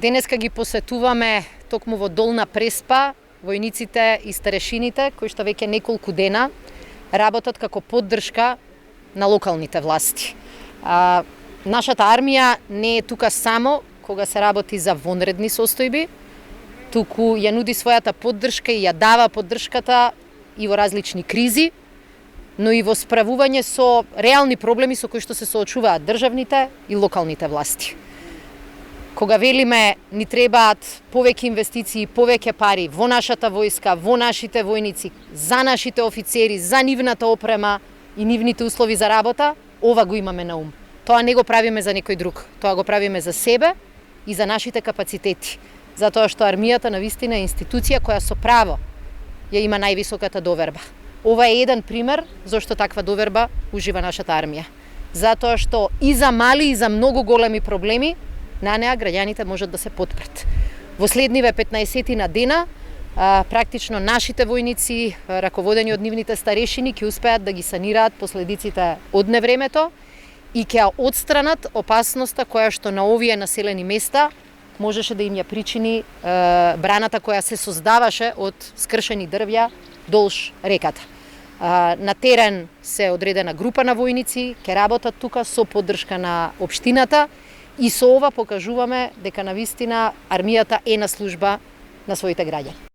Денеска ги посетуваме токму во Долна Преспа, војниците и старешините, кои што веќе неколку дена работат како поддршка на локалните власти. Нашата армија не е тука само кога се работи за вонредни состојби, туку ја нуди својата поддршка и ја дава поддршката и во различни кризи, но и во справување со реални проблеми со кои што се соочуваат државните и локалните власти. Кога велиме ни требаат повеќе инвестиции, повеќе пари во нашата војска, во нашите војници, за нашите офицери, за нивната опрема и нивните услови за работа, ова го имаме на ум. Тоа не го правиме за некој друг, тоа го правиме за себе и за нашите капацитети. Затоа што армијата навистина е институција која со право ја има највисоката доверба. Ова е еден пример зашто таква доверба ужива нашата армија. Затоа што и за мали и за многу големи проблеми на неа граѓаните можат да се потпрат. Во следниве 15 на дена, практично нашите војници, раководени од нивните старешини, ќе успеат да ги санираат последиците од невремето и ќе отстранат опасноста која што на овие населени места можеше да им ја причини браната која се создаваше од скршени дрвја долж реката. На терен се одредена група на војници, ќе работат тука со поддршка на општината и со ова покажуваме дека навистина армијата е на служба на своите граѓани.